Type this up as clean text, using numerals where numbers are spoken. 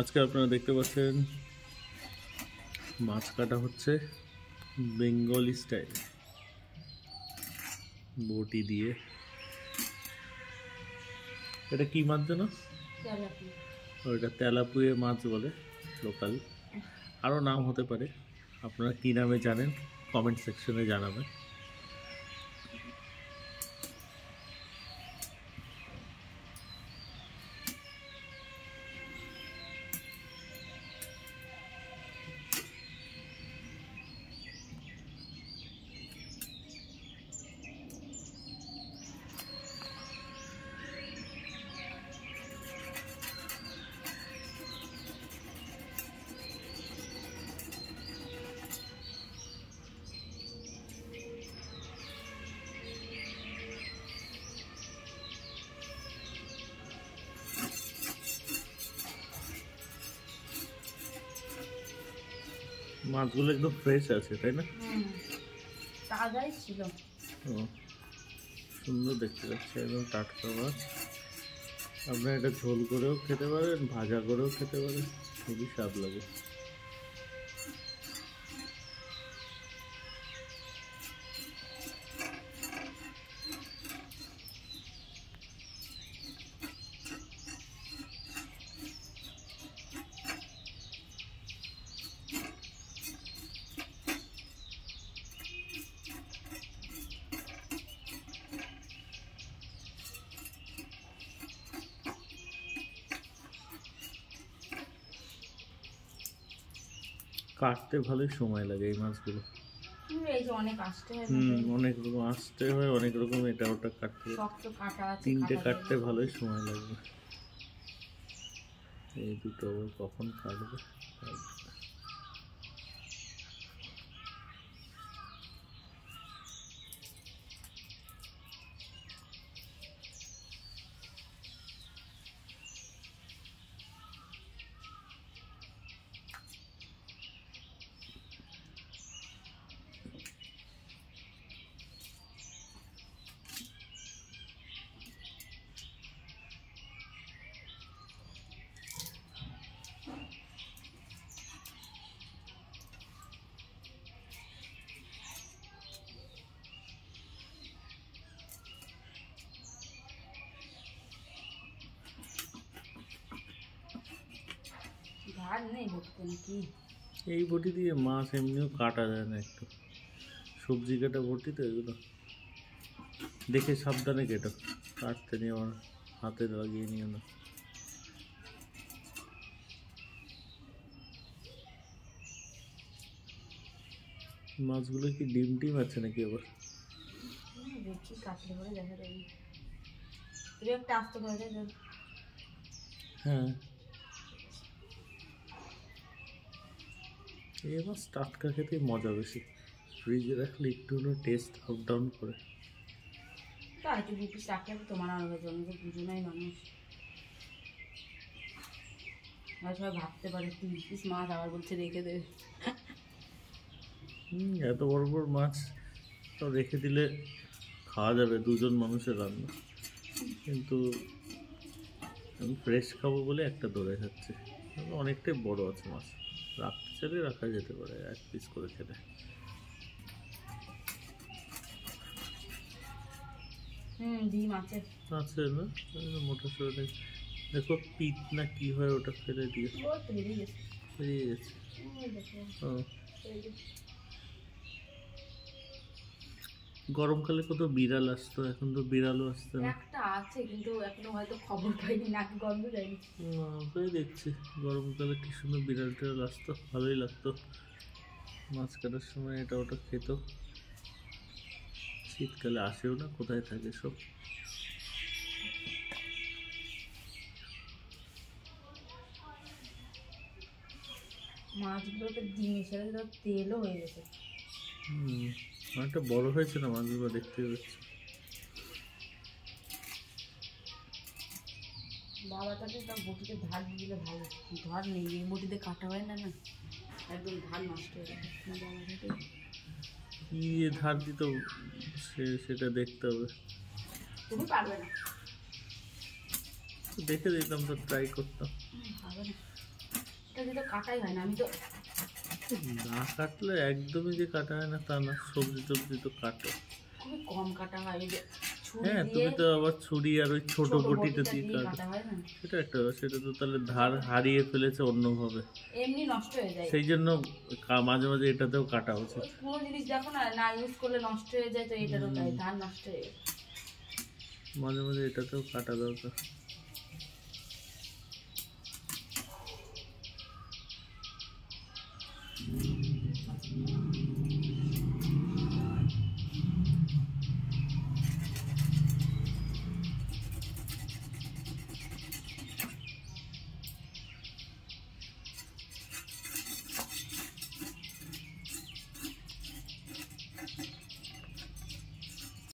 আজকে আপনারা দেখতে পাচ্ছেন মাছ কাটা হচ্ছে বেঙ্গলি স্টাইল বটি দিয়ে। এটা কি মাছ যেন? ওইটা তেলাপুয়ে মাছ বলে লোকাল, আরও নাম হতে পারে। আপনারা কী নামে জানেন কমেন্ট সেকশনে জানাবেন। মাছগুলো একদম ফ্রেশ আছে, তাই না? তাজাই ছিল। সুন্দর দেখতে পাচ্ছি, একদম টাটকা মাছ। আপনারা এটা ঝোল করেও খেতে পারেন, ভাজা করেও খেতে পারেন, খুবই স্বাদ লাগে। কাটতে ভালোই সময় লাগে এই মাছগুলো। এই যে অনেক আসতে হয়, অনেক রকম আসতে হয়, অনেক রকম এটা ওটা কাটতে হয়। শক্ত কাটা আছে, তিনটে কাটতে ভালোই সময় লাগবে। এই দুটো কখন কাটবে? ধার নেই ভর্তি নাকি? এই বটি দিয়ে মাছ এমনিও কাটা যায় না, একটু সবজি কাটা বটি তো এগুলো দেখে সাবধানে কেটো, কাটতে নিয়ে আমার হাতে লাগিয়ে নিও না। মাছগুলো কি ডিম টিম আছে নাকি আবার? দেখি কাটলে পরে দেখা যাবে। তুই একটা আস্তে করে দে। হ্যাঁ, এই মাছ টাটকা খেতে মজা বেশি, ফ্রিজে রাখলে একটু হলেও টেস্ট আপ ডাউন করে। তাই তুই 2 পিস রাখলে তোমার আনবার জন্য তো বুঝো নাই মানুষ। আর সবাই ভাবতে পারে 3 পিস মাছ আবার বলছে রেখে দেবে। এত বড় বড় মাছ তো রেখে দিলে খাওয়া যাবে, দুজন মানুষের রান্না। কিন্তু আমি ফ্রেশ খাবো বলে একটা ধরে খাচ্ছি, অনেকটাই বড় আছে মাছ, রাখতে চাইলে রাখা যেতে পারে 1 পিস করে খেলে। ডিম আছে আছে না, মোটা সোটা দেখো, পিট না কি হয় ওটা ফেলে দিয়ে বেরিয়ে গেছে। গরমকালে কত বিড়াল আসতো, এখন তো বিড়ালও আসতো না। একটা আছে কিন্তু এখনো হয়তো খবর পাইনি, নাকি গন্ধ যায়নি। ওটাই দেখছি, গরমকালে কি সুন্দর বিড়াল টিড়াল আসতো, ভালোই লাগতো মাছ কাটার সময়, এটা ওটা খেত। শীতকালে আসেও না, কোথায় থাকে সব। মাছগুলোতে ডিমের সাথে তেলও হয়ে গেছে। অনেকটা বড় হয়েছে না মাছগুলো, দেখতে পাচ্ছি। বাবাটাকে তার বটিতে ধার দিলে ভালো, ধার নেই, এই বটিতে কাটা হয় না, না একদম ধার নষ্ট হয়ে যাবে। বাবাটাকে কি ধার দিত সেটা দেখতে হবে। তুমি পারবে না, দেখে দিতাম তো, ট্রাই করতাম। পারবে না। এটা দিয়ে তো কাটাই হয় না, আমি তো না কাটলে একদমই যে কাটা হয় না তা না, সবজি টবজি তো কাটো। খুবই কম কাটা হয়, এই যে ছুরি হ্যাঁ দিয়ে তুমি তো আবার ছুরি আর ওই ছোট ছোট বটিটা বটিটা দিয়ে দিয়ে কাটো। কাটা হয় না, সেটা একটা ব্যাপার, সেটা তো তাহলে ধার হারিয়ে ফেলেছে অন্যভাবে, এমনি নষ্ট হয়ে যায়। সেই জন্য মাঝে মাঝে এটাতেও কাটা উচিত। ওই কোনো জিনিস দেখো না, না ইউজ করলে নষ্ট হয়ে যায়, তো এটারও তাই ধার নষ্ট হয়ে যায়। মাঝে মাঝে এটাতেও কাটা দরকার।